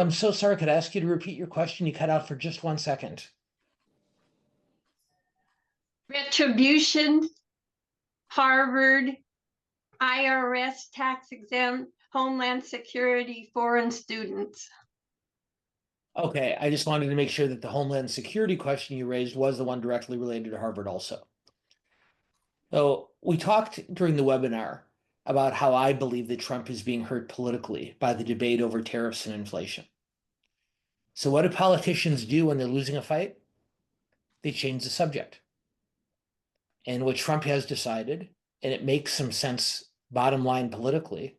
I'm so sorry. Could I ask you to repeat your question? You cut out for just 1 second. Retribution, Harvard, IRS, tax exempt, Homeland Security, foreign students. Okay, I just wanted to make sure that the Homeland Security question you raised was the one directly related to Harvard also. So we talked during the webinar about how I believe that Trump is being hurt politically by the debate over tariffs and inflation. So what do politicians do when they're losing a fight? They change the subject. And what Trump has decided, and it makes some sense bottom line politically,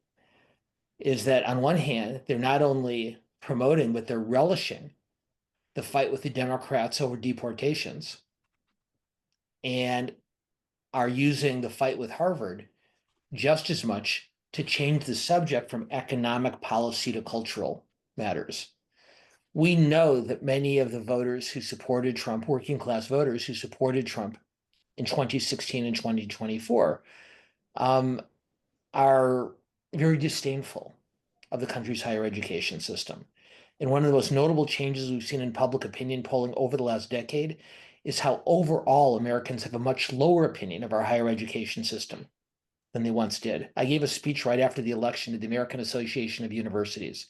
is that on one hand, they're not only promoting, but they're relishing the fight with the Democrats over deportations and are using the fight with Harvard just as much to change the subject from economic policy to cultural matters. We know that many of the voters who supported Trump, working class voters who supported Trump in 2016 and 2024, are very disdainful of the country's higher education system. And one of the most notable changes we've seen in public opinion polling over the last decade is how overall Americans have a much lower opinion of our higher education system than they once did. I gave a speech right after the election to the American Association of Universities.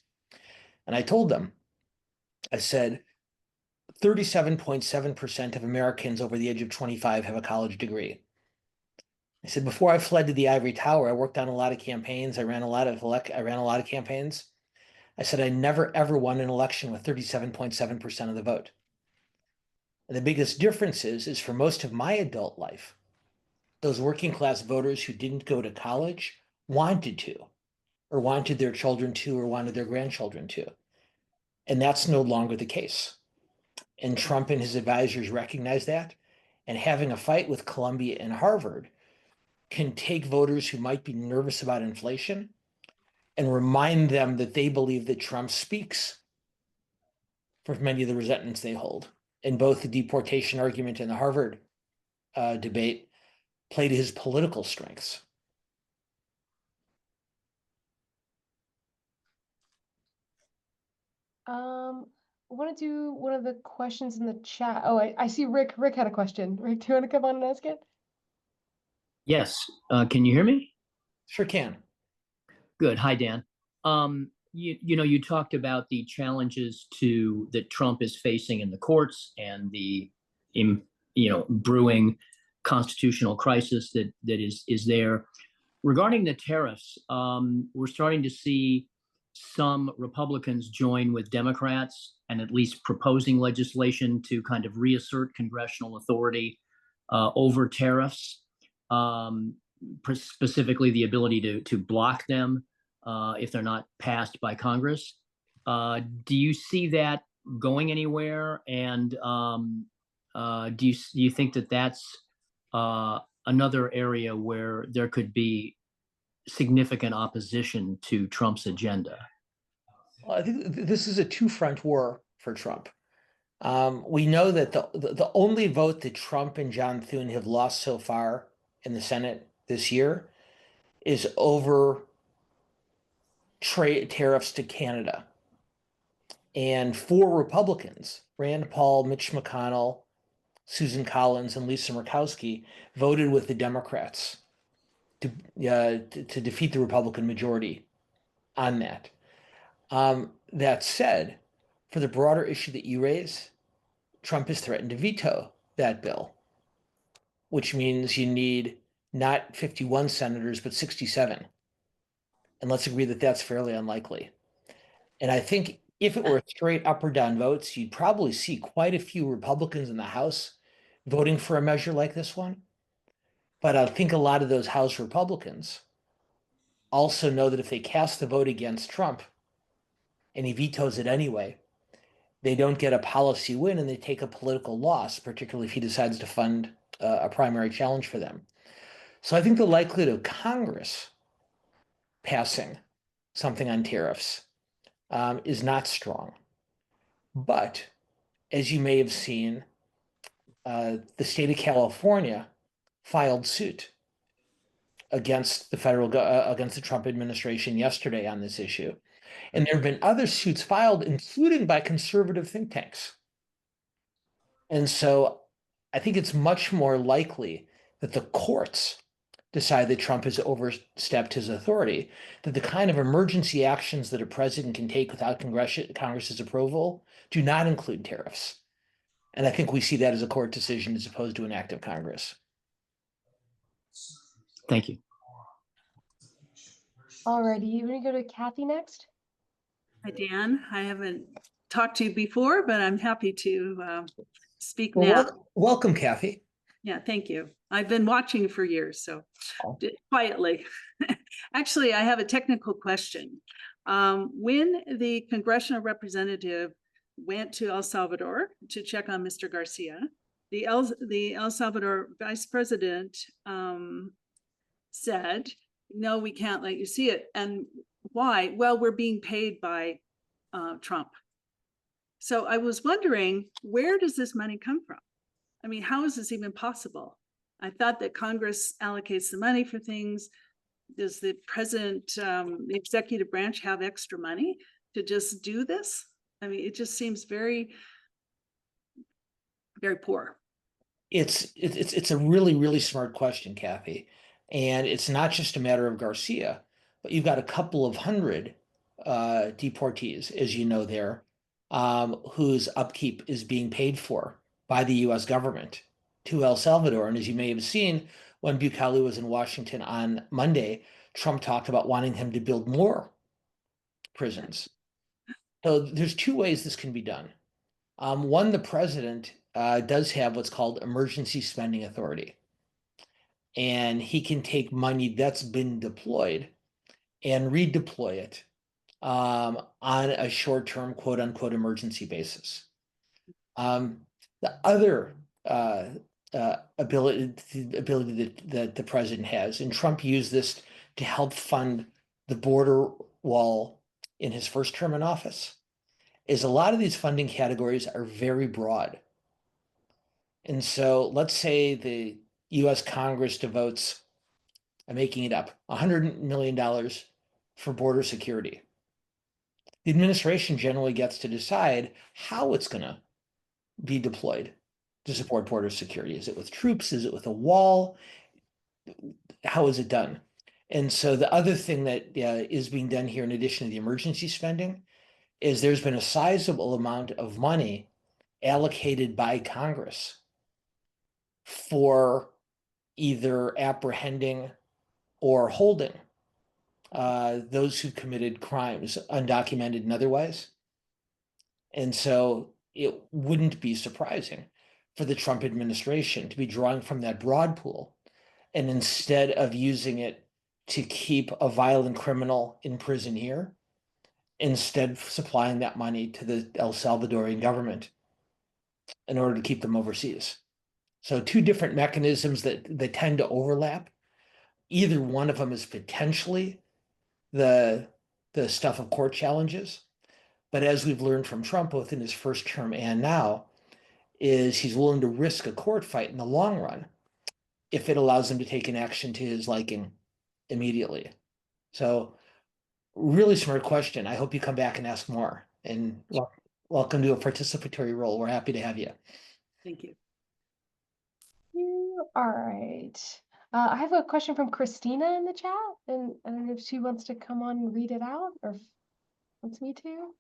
And I told them, I said, 37.7% of Americans over the age of 25 have a college degree. I said, before I fled to the ivory tower, I worked on a lot of campaigns. I ran a lot of campaigns. I said, I never, ever won an election with 37.7% of the vote. And the biggest difference is for most of my adult life, those working class voters who didn't go to college wanted to, or wanted their children to, or wanted their grandchildren to. And that's no longer the case. And Trump and his advisors recognize that. And having a fight with Columbia and Harvard can take voters who might be nervous about inflation and remind them that they believe that Trump speaks for many of the resentments they hold. And both the deportation argument and the Harvard debate play to his political strengths. I want to do one of the questions in the chat. Oh, I see Rick. Rick had a question. Rick, do you want to come on and ask it? Yes. Can you hear me? Sure can. Good. Hi, Dan. You talked about the challenges that Trump is facing in the courts and the brewing constitutional crisis that is there. Regarding the tariffs, we're starting to see some Republicans join with Democrats and at least proposing legislation to kind of reassert congressional authority over tariffs, specifically the ability to block them if they're not passed by Congress. Do you see that going anywhere? And do you think that that's another area where there could be significant opposition to Trump's agenda? Well, I think this is a two-front war for Trump. We know that the only vote that Trump and John Thune have lost so far in the Senate this year is over trade tariffs to Canada. And 4 Republicans, Rand Paul, Mitch McConnell, Susan Collins, and Lisa Murkowski, voted with the Democrats to defeat the Republican majority on that. That said, for the broader issue that you raise, Trump has threatened to veto that bill, which means you need not 51 senators, but 67. And let's agree that that's fairly unlikely. And I think if it were straight up or down votes, you'd probably see quite a few Republicans in the House voting for a measure like this one. But I think a lot of those House Republicans also know that if they cast the vote against Trump and he vetoes it anyway, they don't get a policy win and they take a political loss, particularly if he decides to fund a primary challenge for them. So I think the likelihood of Congress passing something on tariffs is not strong. But as you may have seen, the state of California filed suit against the Trump administration yesterday on this issue. And there have been other suits filed, including by conservative think tanks. And so I think it's much more likely that the courts decide that Trump has overstepped his authority, that the kind of emergency actions that a president can take without Congress's approval do not include tariffs. And I think we see that as a court decision as opposed to an act of Congress. Thank you. Alrighty, you want to go to Kathy next? Hi, Dan. I haven't talked to you before, but I'm happy to speak now. Well, welcome, Kathy. Yeah, thank you. I've been watching for years, so Oh. quietly. Actually, I have a technical question. When the congressional representative went to El Salvador to check on Mr. Garcia, the El Salvador vice president said, no, we can't let you see it. And why? Well, we're being paid by Trump. So I was wondering, where does this money come from? I mean, how is this even possible? I thought that Congress allocates the money for things. Does the president, the executive branch, have extra money to just do this? I mean, it just seems very, very poor. It's a really, really smart question, Kathy. And it's not just a matter of Garcia, but you've got a couple of hundred deportees, as you know there, whose upkeep is being paid for by the US government to El Salvador. And as you may have seen, when Bukele was in Washington on Monday, Trump talked about wanting him to build more prisons. So there's two ways this can be done. One, the president does have what's called emergency spending authority. And he can take money that's been deployed and redeploy it on a short-term, quote unquote, emergency basis. The other ability that the president has, and Trump used this to help fund the border wall in his first term in office, is a lot of these funding categories are very broad. And so let's say the US Congress devotes, I'm making it up, $100 million for border security. The administration generally gets to decide how it's going to be deployed to support border security. Is it with troops? Is it with a wall? How is it done? And so the other thing that is being done here, in addition to the emergency spending, is there's been a sizable amount of money allocated by Congress for either apprehending or holding those who committed crimes, undocumented and otherwise. And so it wouldn't be surprising for the Trump administration to be drawing from that broad pool, and instead of using it to keep a violent criminal in prison here, instead supplying that money to the El Salvadorian government in order to keep them overseas. So two different mechanisms that tend to overlap. Either one of them is potentially the stuff of court challenges. But as we've learned from Trump, both in his first term and now, is he's willing to risk a court fight in the long run if it allows him to take an action to his liking immediately. So really smart question. I hope you come back and ask more. And welcome to a participatory role. We're happy to have you. Thank you. All right. I have a question from Christina in the chat, and I don't know if she wants to come on and read it out, or if wants me to.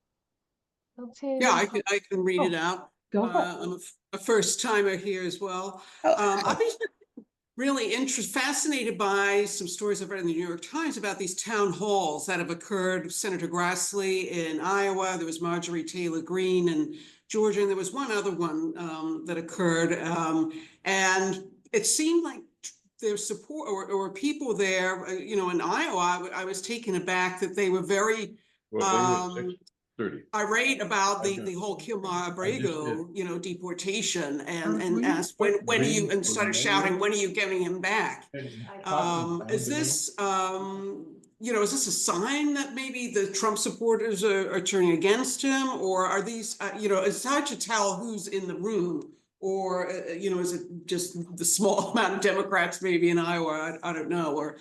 Yeah, I can read it out. Go for it. I'm a first timer here as well. I've been really fascinated by some stories I've read in the New York Times about these town halls that have occurred. Senator Grassley in Iowa, there was Marjorie Taylor Greene in Georgia, and there was one other one that occurred. And it seemed like there's support or people there, in Iowa, I was taken aback that they were very irate about the whole Kilmar Abrego, deportation, and asked when are you, and started shouting, when are you getting him back? Is this is this a sign that maybe the Trump supporters are turning against him, or are these it's hard to tell who's in the room, or is it just the small amount of Democrats maybe in Iowa? I don't know, or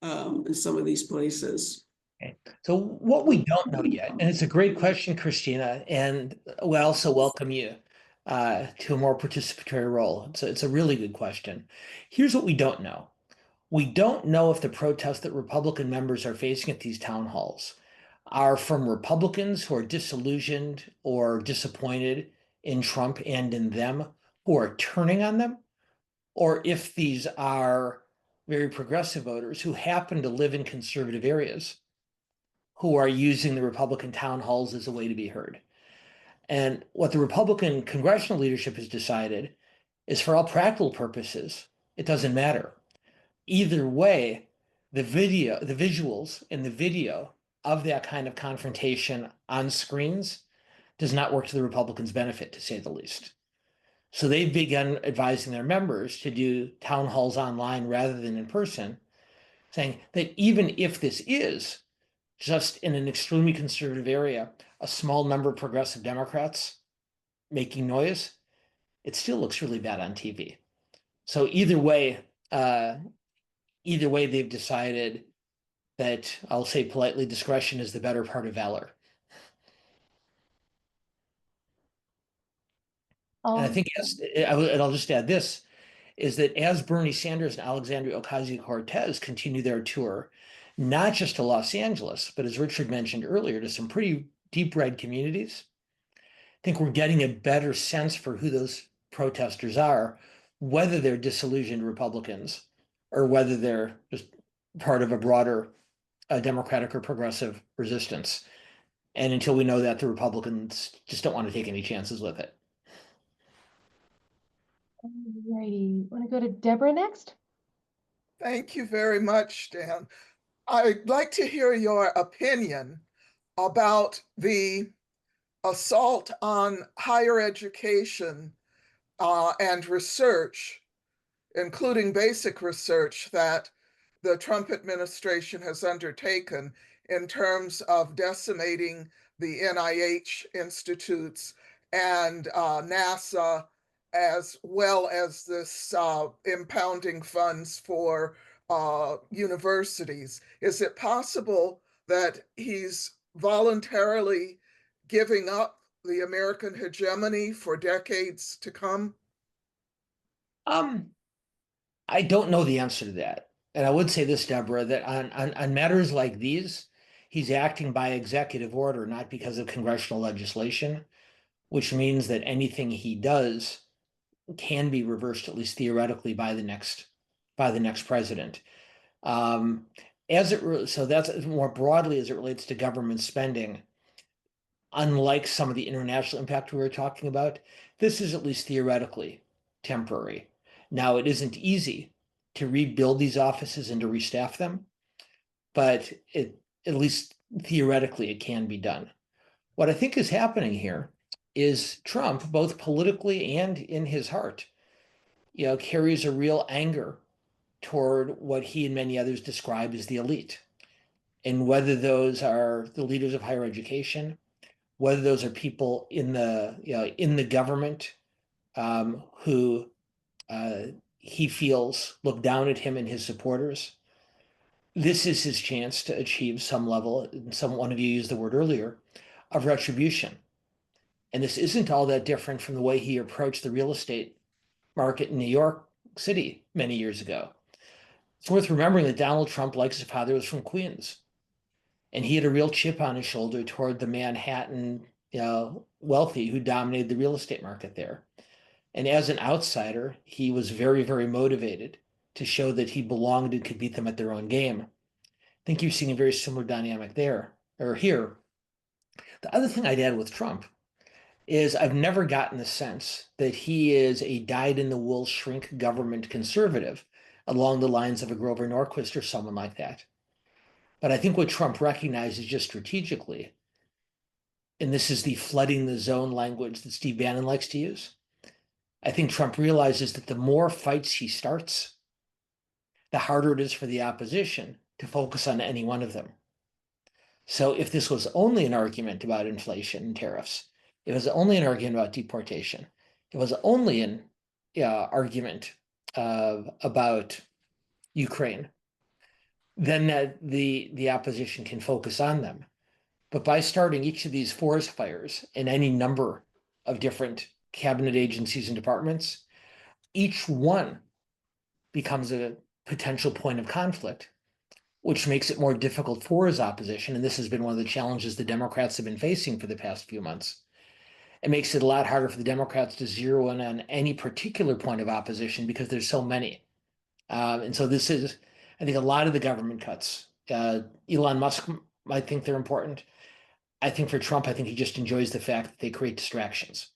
in some of these places. So what we don't know yet, and it's a great question, Christina, and we also welcome you to a more participatory role. It's a really good question. Here's what we don't know. We don't know if the protests that Republican members are facing at these town halls are from Republicans who are disillusioned or disappointed in Trump and in them, who are turning on them, or if these are very progressive voters who happen to live in conservative areas who are using the Republican town halls as a way to be heard. And what the Republican congressional leadership has decided is, for all practical purposes, it doesn't matter. Either way, the visuals in the video of that kind of confrontation on screens does not work to the Republicans' benefit, to say the least. So they've begun advising their members to do town halls online rather than in person, saying that even if this is just in an extremely conservative area, a small number of progressive Democrats making noise, it still looks really bad on TV. So either way, they've decided that, I'll say politely, discretion is the better part of valor. And I think, and I'll just add this, is that as Bernie Sanders and Alexandria Ocasio-Cortez continue their tour, not just to Los Angeles, but as Richard mentioned earlier, to some pretty deep red communities, I think we're getting a better sense for who those protesters are, whether they're disillusioned Republicans or whether they're just part of a broader Democratic or progressive resistance. And until we know that, the Republicans just don't want to take any chances with it. Alrighty, want to go to Deborah next? Thank you very much, Dan. I'd like to hear your opinion about the assault on higher education and research, including basic research that the Trump administration has undertaken in terms of decimating the NIH institutes and NASA, as well as this impounding funds for universities. Is it possible that he's voluntarily giving up the American hegemony for decades to come? I don't know the answer to that. And I would say this, Deborah, that on matters like these, he's acting by executive order, not because of congressional legislation, which means that anything he does can be reversed, at least theoretically, by the next president. So that's more broadly as it relates to government spending. Unlike some of the international impact we were talking about, this is at least theoretically temporary. Now, it isn't easy to rebuild these offices and to restaff them, but at least theoretically it can be done. What I think is happening here is Trump, both politically and in his heart, carries a real anger toward what he and many others describe as the elite. And whether those are the leaders of higher education, whether those are people in the government who he feels look down at him and his supporters, this is his chance to achieve some level, and one of you used the word earlier, of retribution. And this isn't all that different from the way he approached the real estate market in New York City many years ago. It's worth remembering that Donald Trump, like his father, was from Queens. And he had a real chip on his shoulder toward the Manhattan wealthy who dominated the real estate market there. And as an outsider, he was very, very motivated to show that he belonged and could beat them at their own game. I think you're seeing a very similar dynamic there, or here. The other thing I'd add with Trump is I've never gotten the sense that he is a dyed-in-the-wool shrink government conservative along the lines of a Grover Norquist or someone like that. But I think what Trump recognizes just strategically, and this is the flooding the zone language that Steve Bannon likes to use, I think Trump realizes that the more fights he starts, the harder it is for the opposition to focus on any one of them. So if this was only an argument about inflation and tariffs, it was only an argument about deportation, it was only an argument about Ukraine, then the opposition can focus on them. But by starting each of these forest fires in any number of different cabinet agencies and departments, each one becomes a potential point of conflict, which makes it more difficult for his opposition. And this has been one of the challenges the Democrats have been facing for the past few months. It makes it a lot harder for the Democrats to zero in on any particular point of opposition because there's so many. And so this is, I think, a lot of the government cuts. Elon Musk might think they're important. I think for Trump, I think he just enjoys the fact that they create distractions.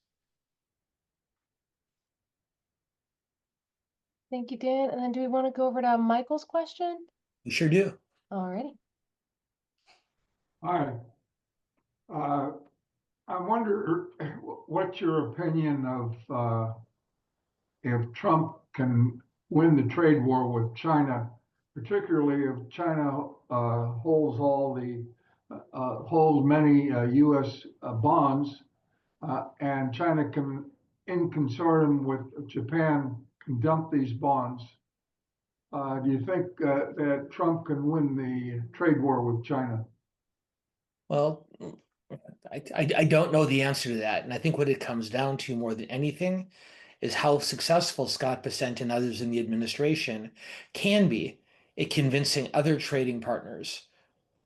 Thank you, Dan. And then do we want to go over to Michael's question? We sure do. Alrighty. Hi. I wonder what's your opinion of if Trump can win the trade war with China, particularly if China holds many U.S. bonds, and China can, in consortium with Japan, can dump these bonds. Do you think that Trump can win the trade war with China? Well, I don't know the answer to that. And I think what it comes down to more than anything is how successful Scott Bessent and others in the administration can be at convincing other trading partners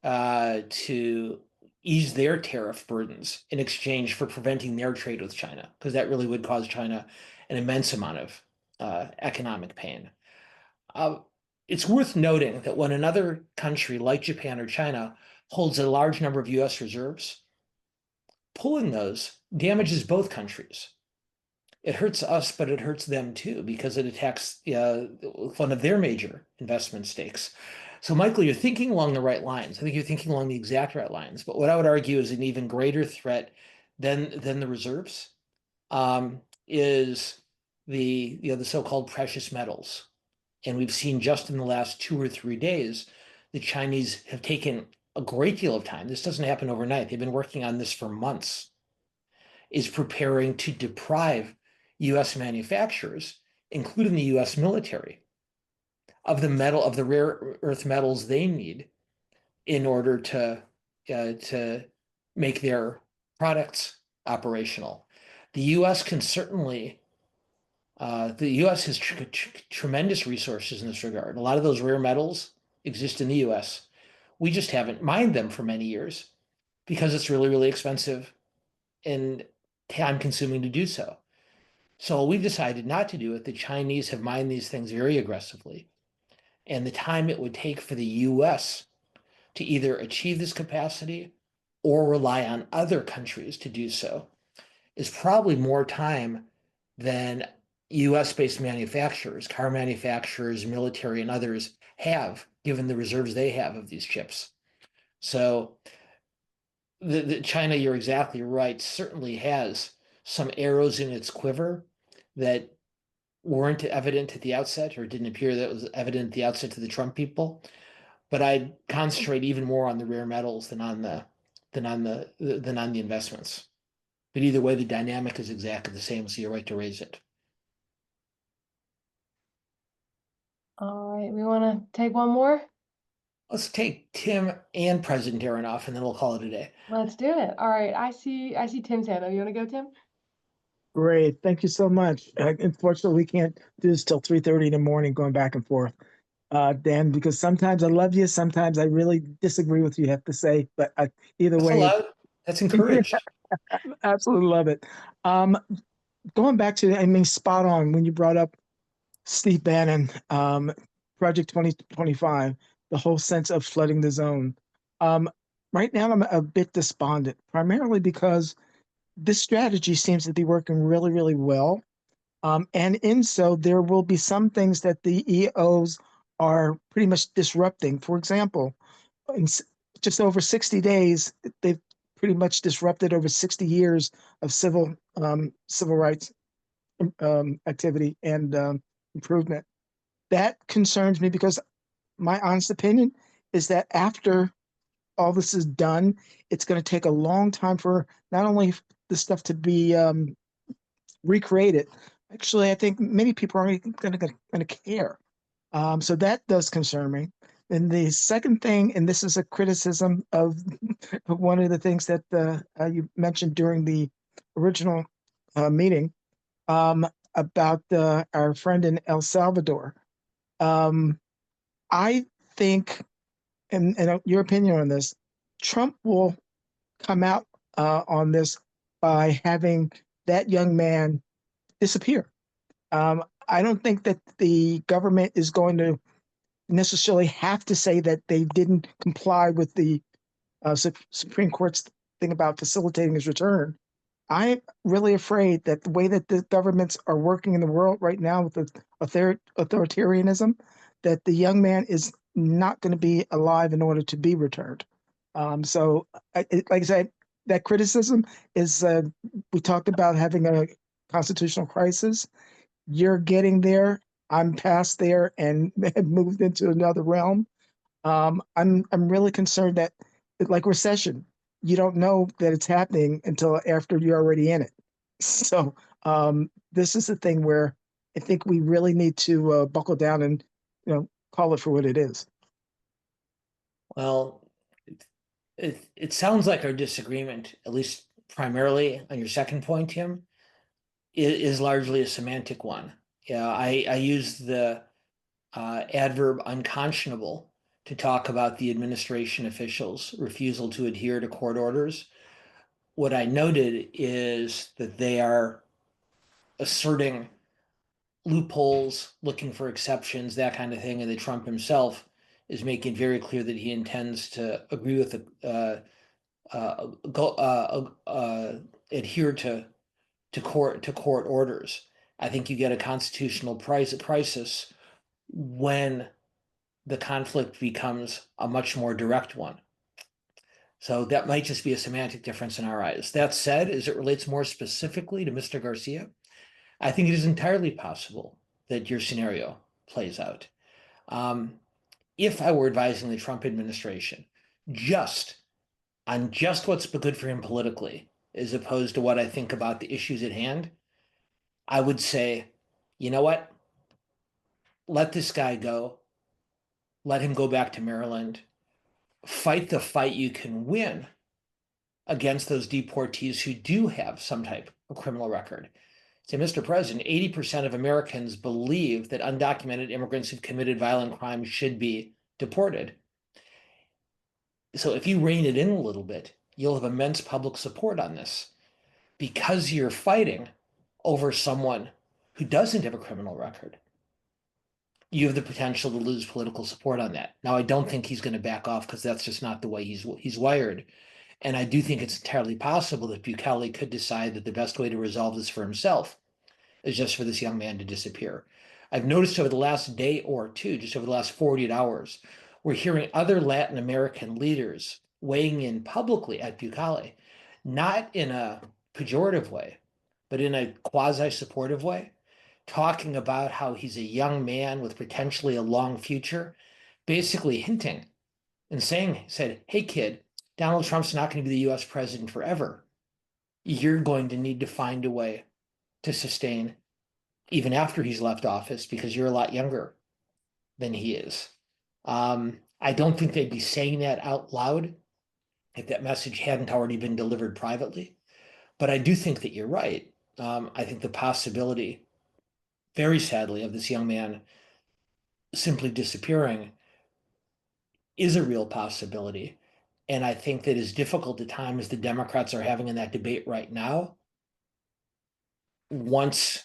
to ease their tariff burdens in exchange for preventing their trade with China, because that really would cause China an immense amount of economic pain. It's worth noting that when another country like Japan or China holds a large number of US reserves, pulling those damages both countries. It hurts us, but it hurts them too, because it attacks one of their major investment stakes. So, Michael, you're thinking along the right lines. I think you're thinking along the exact right lines. But what I would argue is an even greater threat than the reserves is the so-called precious metals. And we've seen just in the last 2 or 3 days, the Chinese have taken a great deal of time. This doesn't happen overnight. They've been working on this for months. Is preparing to deprive U.S. manufacturers, including the U.S. military, of the rare earth metals they need in order to make their products operational. The U.S. can certainly, the U.S. has tremendous resources in this regard. A lot of those rare metals exist in the U.S. We just haven't mined them for many years because it's really, really expensive and time-consuming to do so. So we've decided not to do it. The Chinese have mined these things very aggressively. And the time it would take for the US to either achieve this capacity or rely on other countries to do so is probably more time than US-based manufacturers, car manufacturers, military, and others have, given the reserves they have of these chips. So the China, you're exactly right, certainly has some arrows in its quiver that weren't evident at the outset, or didn't appear that was evident at the outset to the Trump people. But I'd concentrate even more on the rare metals than on the investments. But either way, the dynamic is exactly the same, so you're right to raise it. All right, we want to take one more? Let's take Tim and President Aronoff, and then we'll call it a day. Let's do it. All right, I see Tim's hand up. You want to go, Tim? Great. Thank you so much. Unfortunately, we can't do this till 3:30 in the morning, going back and forth, Dan, because sometimes I love you, sometimes I really disagree with you have to say, but either That's way, allowed. That's encouraged. absolutely love it. Going back to, I mean, spot on when you brought up Steve Bannon, Project 2025, the whole sense of flooding the zone. Right now, I'm a bit despondent, primarily because this strategy seems to be working really, really well. And in so, there will be some things that the EOs are pretty much disrupting. For example, in just over 60 days, they've pretty much disrupted over 60 years of civil rights activity and improvement. That concerns me because my honest opinion is that after all this is done, it's going to take a long time for not only the stuff to be recreated. Actually, I think many people aren't going to care. So that does concern me. And the second thing, and this is a criticism of one of the things that you mentioned during the original meeting about our friend in El Salvador. I think, and your opinion on this, Trump will come out on this by having that young man disappear. I don't think that the government is going to necessarily have to say that they didn't comply with the Supreme Court's thing about facilitating his return. I'm really afraid that the way that the governments are working in the world right now with the authoritarianism, that the young man is not going to be alive in order to be returned. So, like I said, that criticism is, we talked about having a constitutional crisis. You're getting there. I'm past there and have moved into another realm. I'm really concerned that, like recession, you don't know that it's happening until after you're already in it. So this is the thing where I think we really need to buckle down and call it for what it is. Well, it sounds like our disagreement, at least primarily on your second point, Tim, is largely a semantic one. Yeah, I use the adverb unconscionable to talk about the administration officials' refusal to adhere to court orders. What I noted is that they are asserting loopholes, looking for exceptions, that kind of thing, and that Trump himself is making very clear that he intends to agree with adhere to court orders. I think you get a constitutional crisis when the conflict becomes a much more direct one. So that might just be a semantic difference in our eyes. That said, as it relates more specifically to Mr. Garcia, I think it is entirely possible that your scenario plays out. If I were advising the Trump administration on just what's good for him politically, as opposed to what I think about the issues at hand, I would say, you know what? Let this guy go. Let him go back to Maryland. Fight the fight you can win against those deportees who do have some type of criminal record. Say, Mr. President, 80% of Americans believe that undocumented immigrants who've committed violent crimes should be deported. So if you rein it in a little bit, you'll have immense public support on this because you're fighting over someone who doesn't have a criminal record. You have the potential to lose political support on that. Now, I don't think he's going to back off because that's just not the way he's wired. And I do think it's entirely possible that Bukele could decide that the best way to resolve this for himself is just for this young man to disappear. I've noticed over the last day or two, just over the last 48 hours, we're hearing other Latin American leaders weighing in publicly at Bukele, not in a pejorative way, but in a quasi-supportive way, talking about how he's a young man with potentially a long future, basically hinting and said, hey kid, Donald Trump's not going to be the US president forever. You're going to need to find a way to sustain even after he's left office because you're a lot younger than he is. I don't think they'd be saying that out loud if that message hadn't already been delivered privately. But I do think that you're right. I think the possibility, very sadly, of this young man simply disappearing is a real possibility. And I think that as difficult a time as the Democrats are having in that debate right now, once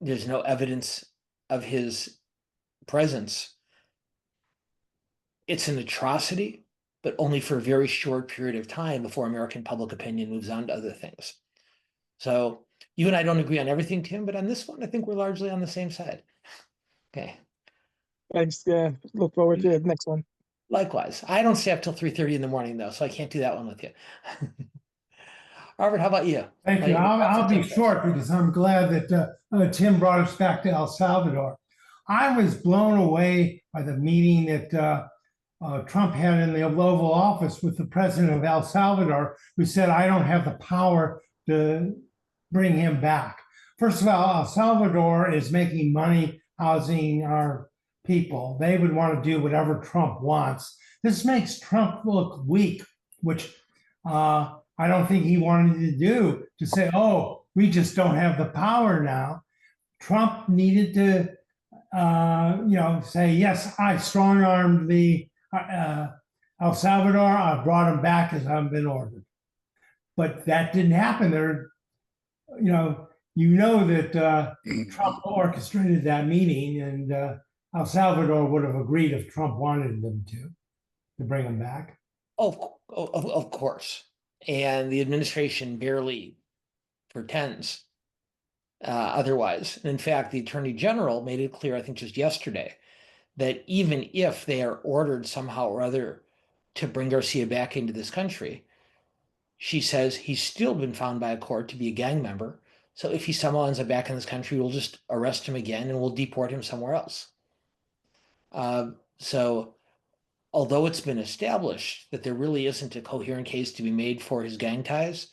there's no evidence of his presence, it's an atrocity, but only for a very short period of time before American public opinion moves on to other things. So you and I don't agree on everything, Tim, but on this one, I think we're largely on the same side. Okay. Thanks. Look forward to the next one. Likewise. I don't stay up till 3:30 in the morning, though, so I can't do that one with you. Robert, how about you? Thank you. I'll be short because I'm glad that Tim brought us back to El Salvador. I was blown away by the meeting that Trump had in the Oval Office with the president of El Salvador, who said, I don't have the power to bring him back. First of all, El Salvador is making money housing our people, they would want to do whatever Trump wants. This makes Trump look weak, which I don't think he wanted to do, to say, oh, we just don't have the power now. Trump needed to, say, yes, I strong-armed the El Salvador. I brought him back as I've been ordered. But that didn't happen. There, that Trump orchestrated that meeting, and El Salvador would have agreed if Trump wanted them to bring him back. Of course. And the administration barely pretends otherwise. And in fact, the Attorney General made it clear, I think just yesterday, that even if they are ordered somehow or other to bring Garcia back into this country, she says he's still been found by a court to be a gang member. So if he somehow ends up back in this country, we'll just arrest him again and we'll deport him somewhere else. So although it's been established that there really isn't a coherent case to be made for his gang ties,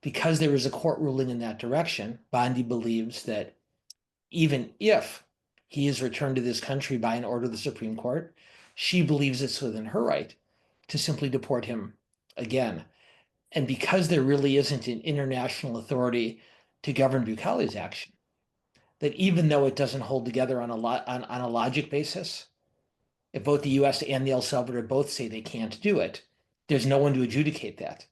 because there is a court ruling in that direction, Bondi believes that even if he is returned to this country by an order of the Supreme Court, she believes it's within her right to simply deport him again. And because there really isn't an international authority to govern Bukele's action, that even though it doesn't hold together on a logic basis, if both the US and the El Salvador both say they can't do it, there's no one to adjudicate that.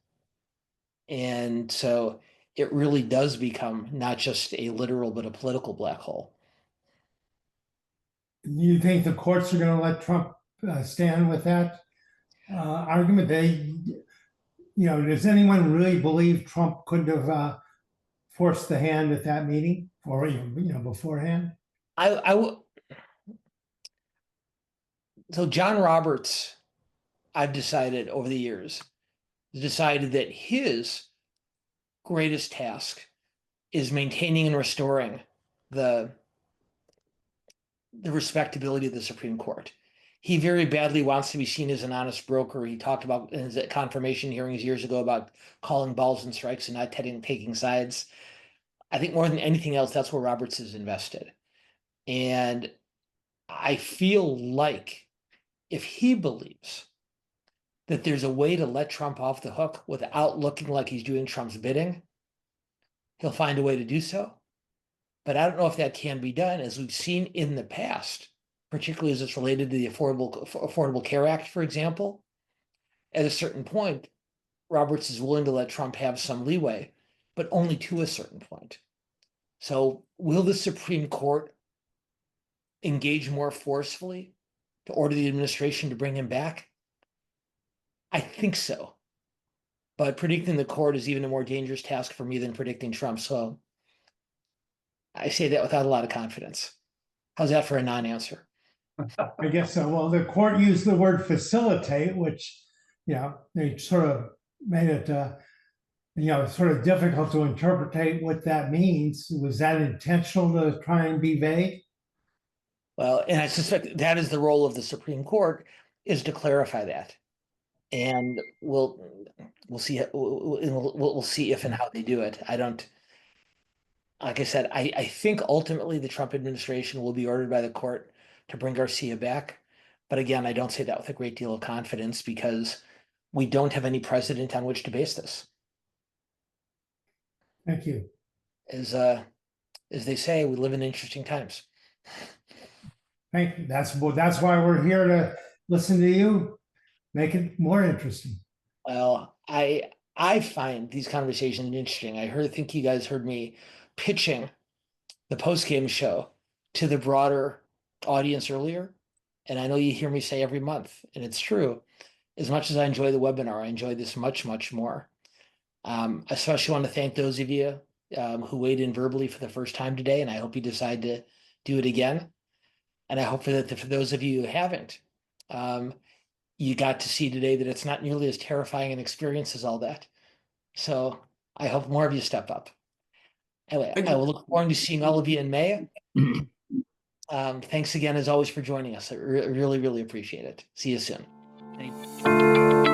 And so it really does become not just a literal, but a political black hole. You think the courts are going to let Trump stand with that argument? Does anyone really believe Trump couldn't have forced the hand at that meeting, or even beforehand? So John Roberts, I've decided over the years, decided that his greatest task is maintaining and restoring the respectability of the Supreme Court. He very badly wants to be seen as an honest broker. He talked about in his confirmation hearings years ago about calling balls and strikes and not taking sides. I think more than anything else, that's where Roberts is invested. And I feel like if he believes that there's a way to let Trump off the hook without looking like he's doing Trump's bidding, he'll find a way to do so. But I don't know if that can be done, as we've seen in the past, particularly as it's related to the Affordable Care Act, for example. At a certain point, Roberts is willing to let Trump have some leeway, but only to a certain point. So will the Supreme Court engage more forcefully to order the administration to bring him back? I think so. But predicting the court is even a more dangerous task for me than predicting Trump. So I say that without a lot of confidence. How's that for a non-answer? I guess so. Well, the court used the word facilitate, which, they sort of made it, sort of difficult to interpret what that means. Was that intentional to try and be vague? Well, and I suspect that is the role of the Supreme Court, is to clarify that. And we'll see. We'll see if and how they do it. Like I said, I think ultimately the Trump administration will be ordered by the court to bring Garcia back. But again, I don't say that with a great deal of confidence because we don't have any precedent on which to base this. Thank you. As they say, we live in interesting times. Thank you. That's why we're here, to listen to you, make it more interesting. Well, I find these conversations interesting. I think you guys heard me pitching the post-game show to the broader audience earlier. And I know you hear me say every month, and it's true. As much as I enjoy the webinar, I enjoy this much, much more. I especially want to thank those of you who weighed in verbally for the first time today, and I hope you decide to do it again. And I hope that for those of you who haven't, you got to see today that it's not nearly as terrifying an experience as all that. So I hope more of you step up. Anyway, I will look forward to seeing all of you in May. Thanks again, as always, for joining us. I really, really appreciate it. See you soon. Thank you.